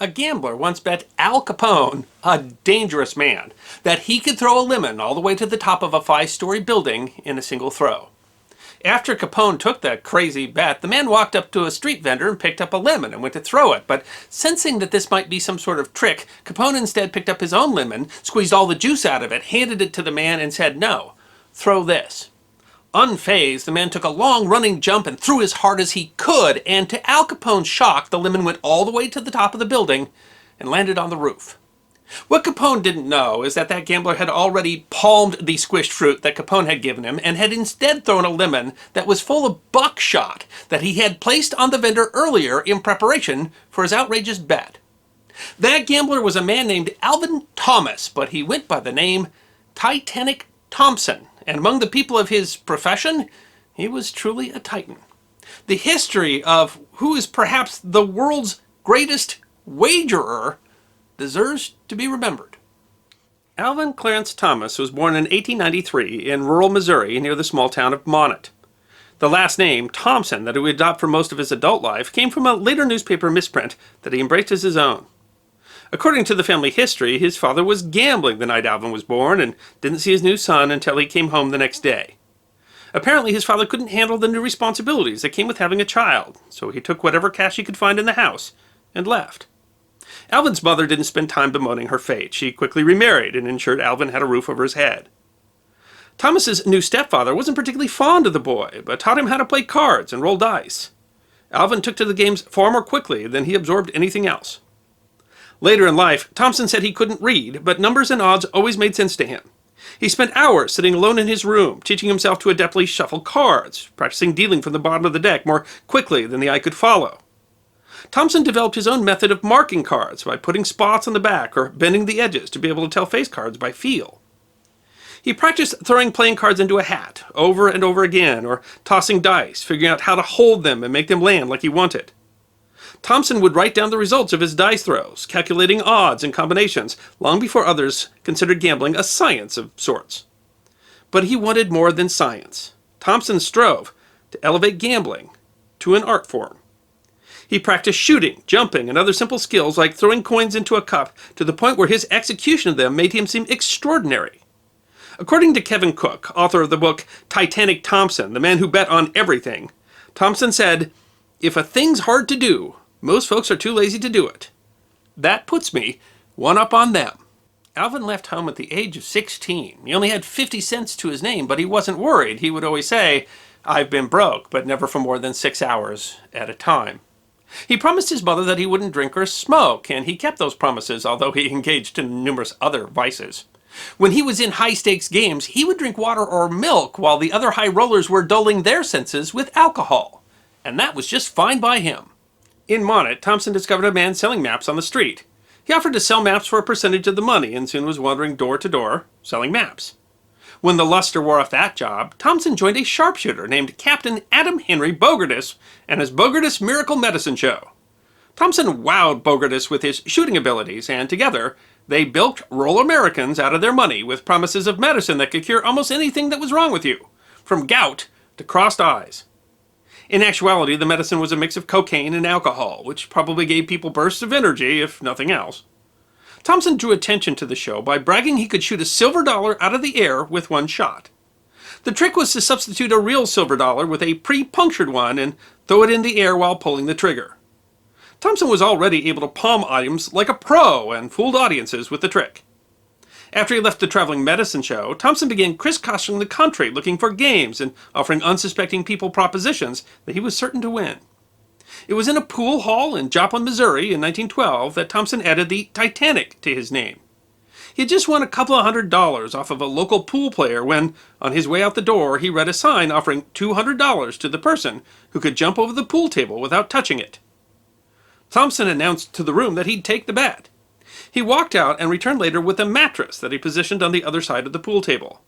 A gambler once bet Al Capone, a dangerous man, that he could throw a lemon all the way to the top of a 5-story building in a single throw. After Capone took the crazy bet, the man walked up to a street vendor and picked up a lemon and went to throw it. But sensing that this might be some sort of trick, Capone instead picked up his own lemon, squeezed all the juice out of it, handed it to the man and said, "No, throw this." Unfazed, the man took a long running jump and threw as hard as he could, and to Al Capone's shock, the lemon went all the way to the top of the building and landed on the roof. What Capone didn't know is that gambler had already palmed the squished fruit that Capone had given him and had instead thrown a lemon that was full of buckshot that he had placed on the vendor earlier in preparation for his outrageous bet. That gambler was a man named Alvin Thomas, but he went by the name Titanic Thompson, and among the people of his profession, he was truly a titan. The history of who is perhaps the world's greatest wagerer deserves to be remembered. Alvin Clarence Thomas was born in 1893 in rural Missouri near the small town of Monet. The last name, Thompson, that he would adopt for most of his adult life, came from a later newspaper misprint that he embraced as his own. According to the family history, his father was gambling the night Alvin was born and didn't see his new son until he came home the next day. Apparently, his father couldn't handle the new responsibilities that came with having a child, so he took whatever cash he could find in the house and left. Alvin's mother didn't spend time bemoaning her fate. She quickly remarried and ensured Alvin had a roof over his head. Thomas's new stepfather wasn't particularly fond of the boy, but taught him how to play cards and roll dice. Alvin took to the games far more quickly than he absorbed anything else. Later in life, Thompson said he couldn't read, but numbers and odds always made sense to him. He spent hours sitting alone in his room, teaching himself to adeptly shuffle cards, practicing dealing from the bottom of the deck more quickly than the eye could follow. Thompson developed his own method of marking cards by putting spots on the back or bending the edges to be able to tell face cards by feel. He practiced throwing playing cards into a hat over and over again, or tossing dice, figuring out how to hold them and make them land like he wanted. Thompson would write down the results of his dice throws, calculating odds and combinations, long before others considered gambling a science of sorts. But he wanted more than science. Thompson strove to elevate gambling to an art form. He practiced shooting, jumping, and other simple skills like throwing coins into a cup to the point where his execution of them made him seem extraordinary. According to Kevin Cook, author of the book Titanic Thompson, the man who bet on everything, Thompson said, "If a thing's hard to do, most folks are too lazy to do it. That puts me one up on them." Alvin left home at the age of 16. He only had 50 cents to his name, but he wasn't worried. He would always say, "I've been broke, but never for more than 6 hours at a time." He promised his mother that he wouldn't drink or smoke, and he kept those promises, although he engaged in numerous other vices. When he was in high-stakes games, he would drink water or milk while the other high rollers were dulling their senses with alcohol. And that was just fine by him. In Monet, Thompson discovered a man selling maps on the street. He offered to sell maps for a percentage of the money and soon was wandering door to door, selling maps. When the luster wore off that job, Thompson joined a sharpshooter named Captain Adam Henry Bogardus and his Bogardus Miracle Medicine Show. Thompson wowed Bogardus with his shooting abilities, and together, they bilked rural Americans out of their money with promises of medicine that could cure almost anything that was wrong with you, from gout to crossed eyes. In actuality, the medicine was a mix of cocaine and alcohol, which probably gave people bursts of energy, if nothing else. Thompson drew attention to the show by bragging he could shoot a silver dollar out of the air with one shot. The trick was to substitute a real silver dollar with a pre-punctured one and throw it in the air while pulling the trigger. Thompson was already able to palm items like a pro and fooled audiences with the trick. After he left the traveling medicine show, Thompson began crisscrossing the country looking for games and offering unsuspecting people propositions that he was certain to win. It was in a pool hall in Joplin, Missouri in 1912 that Thompson added the Titanic to his name. He had just won a couple of $100 off of a local pool player when, on his way out the door, he read a sign offering $200 to the person who could jump over the pool table without touching it. Thompson announced to the room that he'd take the bet. He walked out and returned later with a mattress that he positioned on the other side of the pool table.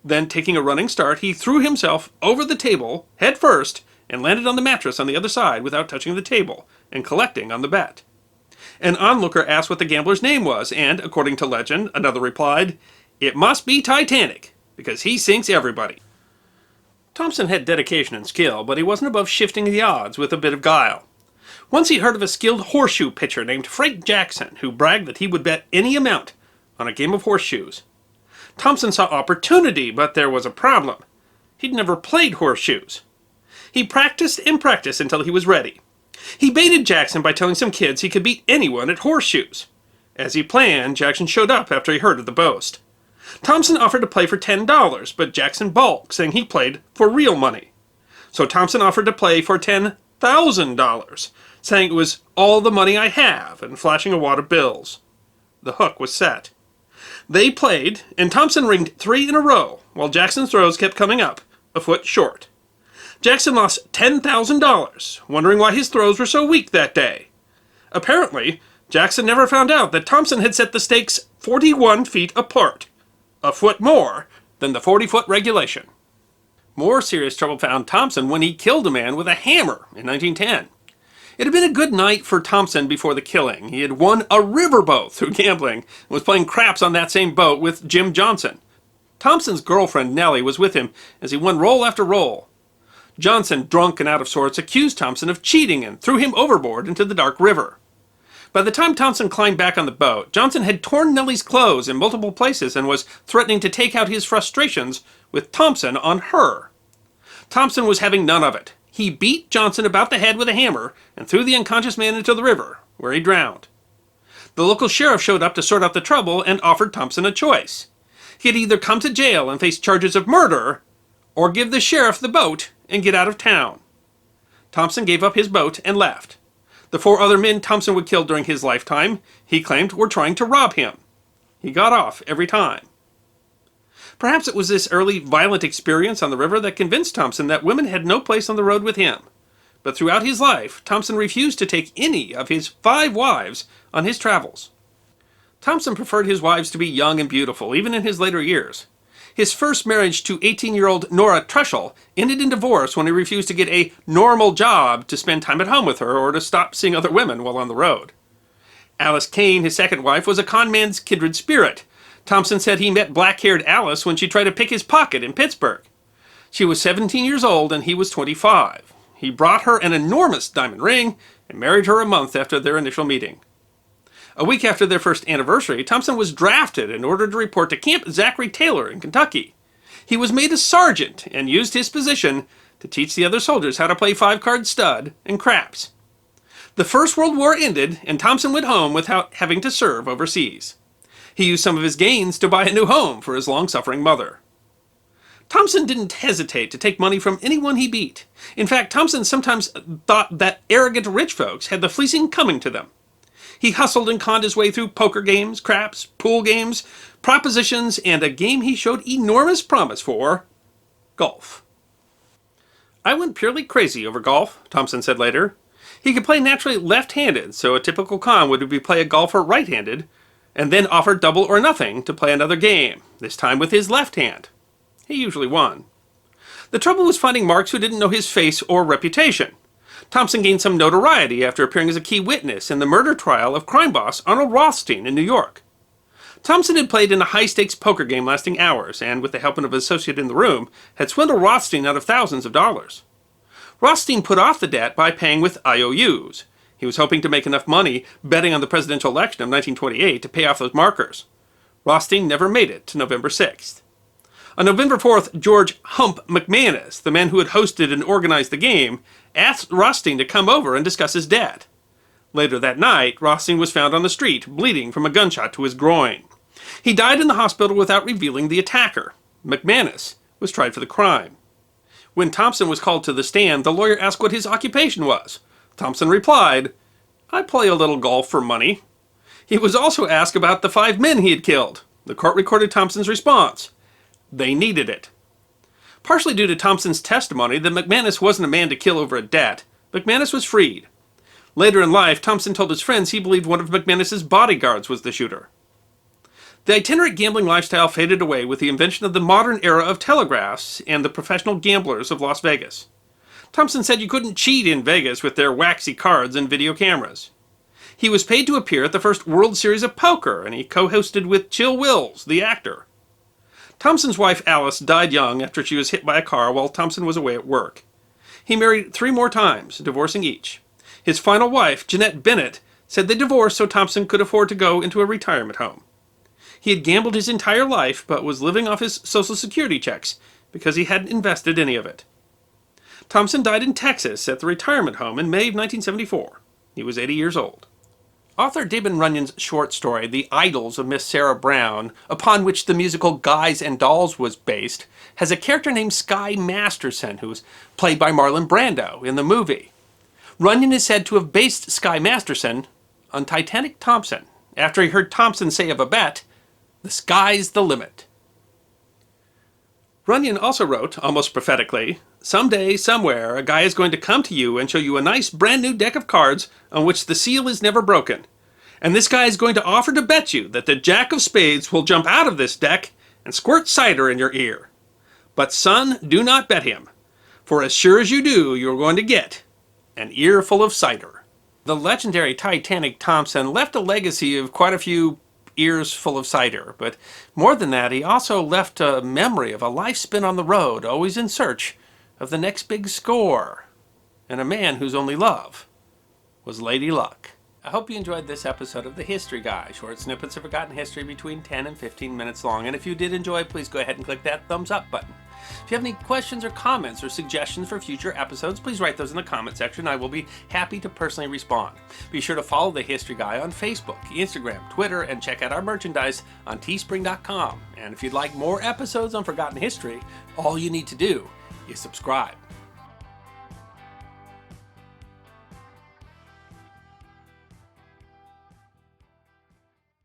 Then, taking a running start, he threw himself over the table, head first, and landed on the mattress on the other side without touching the table and collecting on the bet. An onlooker asked what the gambler's name was, and, according to legend, another replied, "It must be Titanic, because he sinks everybody." Thompson had dedication and skill, but he wasn't above shifting the odds with a bit of guile. Once he heard of a skilled horseshoe pitcher named Frank Jackson, who bragged that he would bet any amount on a game of horseshoes. Thompson saw opportunity, but there was a problem. He'd never played horseshoes. He practiced and practiced until he was ready. He baited Jackson by telling some kids he could beat anyone at horseshoes. As he planned, Jackson showed up after he heard of the boast. Thompson offered to play for $10, but Jackson balked, saying he played for real money. So Thompson offered to play for $10,000, saying it was all the money I have, and flashing a wad of bills. The hook was set. They played, and Thompson ringed 3 in a row, while Jackson's throws kept coming up, a foot short. Jackson lost $10,000, wondering why his throws were so weak that day. Apparently, Jackson never found out that Thompson had set the stakes 41 feet apart, a foot more than the 40-foot regulation. More serious trouble found Thompson when he killed a man with a hammer in 1910. It had been a good night for Thompson before the killing. He had won a riverboat through gambling and was playing craps on that same boat with Jim Johnson. Thompson's girlfriend, Nellie, was with him as he won roll after roll. Johnson, drunk and out of sorts, accused Thompson of cheating and threw him overboard into the dark river. By the time Thompson climbed back on the boat, Johnson had torn Nellie's clothes in multiple places and was threatening to take out his frustrations with Thompson on her. Thompson was having none of it. He beat Johnson about the head with a hammer and threw the unconscious man into the river, where he drowned. The local sheriff showed up to sort out the trouble and offered Thompson a choice. He could either come to jail and face charges of murder, or give the sheriff the boat and get out of town. Thompson gave up his boat and left. The 4 other men Thompson would kill during his lifetime, he claimed, were trying to rob him. He got off every time. Perhaps it was this early violent experience on the river that convinced Thompson that women had no place on the road with him. But throughout his life, Thompson refused to take any of his 5 wives on his travels. Thompson preferred his wives to be young and beautiful, even in his later years. His first marriage to 18-year-old Nora Trushell ended in divorce when he refused to get a normal job to spend time at home with her or to stop seeing other women while on the road. Alice Kane, his second wife, was a con man's kindred spirit. Thompson said he met black-haired Alice when she tried to pick his pocket in Pittsburgh. She was 17 years old and he was 25. He brought her an enormous diamond ring and married her a month after their initial meeting. A week after their first anniversary, Thompson was drafted in order to report to Camp Zachary Taylor in Kentucky. He was made a sergeant and used his position to teach the other soldiers how to play 5-card stud and craps. The First World War ended, and Thompson went home without having to serve overseas. He used some of his gains to buy a new home for his long-suffering mother. Thompson didn't hesitate to take money from anyone he beat. In fact, Thompson sometimes thought that arrogant rich folks had the fleecing coming to them. He hustled and conned his way through poker games, craps, pool games, propositions, and a game he showed enormous promise for, golf. "I went purely crazy over golf," Thompson said later. He could play naturally left-handed, so a typical con would be play a golfer right-handed, and then offer double or nothing to play another game, this time with his left hand. He usually won. The trouble was finding marks who didn't know his face or reputation. Thompson gained some notoriety after appearing as a key witness in the murder trial of crime boss Arnold Rothstein in New York. Thompson had played in a high-stakes poker game lasting hours, and with the help of an associate in the room, had swindled Rothstein out of thousands of dollars. Rothstein put off the debt by paying with IOUs. He was hoping to make enough money betting on the presidential election of 1928 to pay off those markers. Rothstein never made it to November 6th. On November 4th, George Hump McManus, the man who had hosted and organized the game, asked Rothstein to come over and discuss his debt. Later that night, Rothstein was found on the street, bleeding from a gunshot to his groin. He died in the hospital without revealing the attacker. McManus was tried for the crime. When Thompson was called to the stand, the lawyer asked what his occupation was. Thompson replied, "I play a little golf for money." He was also asked about the 5 men he had killed. The court recorded Thompson's response. They needed it. Partially due to Thompson's testimony that McManus wasn't a man to kill over a debt, McManus was freed. Later in life, Thompson told his friends he believed one of McManus's bodyguards was the shooter. The itinerant gambling lifestyle faded away with the invention of the modern era of telegraphs and the professional gamblers of Las Vegas. Thompson said you couldn't cheat in Vegas with their waxy cards and video cameras. He was paid to appear at the first World Series of Poker, and he co-hosted with Chill Wills, the actor. Thompson's wife Alice died young after she was hit by a car while Thompson was away at work. He married 3 more times, divorcing each. His final wife, Jeanette Bennett, said they divorced so Thompson could afford to go into a retirement home. He had gambled his entire life, but was living off his Social Security checks because he hadn't invested any of it. Thompson died in Texas at the retirement home in May of 1974. He was 80 years old. Author Damon Runyon's short story, The Idols of Miss Sarah Brown, upon which the musical Guys and Dolls was based, has a character named Sky Masterson, who was played by Marlon Brando in the movie. Runyon is said to have based Sky Masterson on Titanic Thompson, after he heard Thompson say of a bet, "The sky's the limit." Runyon also wrote, almost prophetically, "Someday, somewhere, a guy is going to come to you and show you a nice brand new deck of cards on which the seal is never broken. And this guy is going to offer to bet you that the Jack of Spades will jump out of this deck and squirt cider in your ear. But son, do not bet him, for as sure as you do, you're going to get an earful of cider." The legendary Titanic Thompson left a legacy of quite a few ears full of cider, but more than that, he also left a memory of a life spent on the road, always in search of the next big score, and a man whose only love was Lady Luck. I hope you enjoyed this episode of The History Guy, short snippets of forgotten history between 10 and 15 minutes long, and if you did enjoy, please go ahead and click that thumbs up button. If you have any questions or comments or suggestions for future episodes, please write those in the comment section. I will be happy to personally respond. Be sure to follow The History Guy on Facebook, Instagram, Twitter, and check out our merchandise on teespring.com. And if you'd like more episodes on forgotten history, all you need to do is subscribe.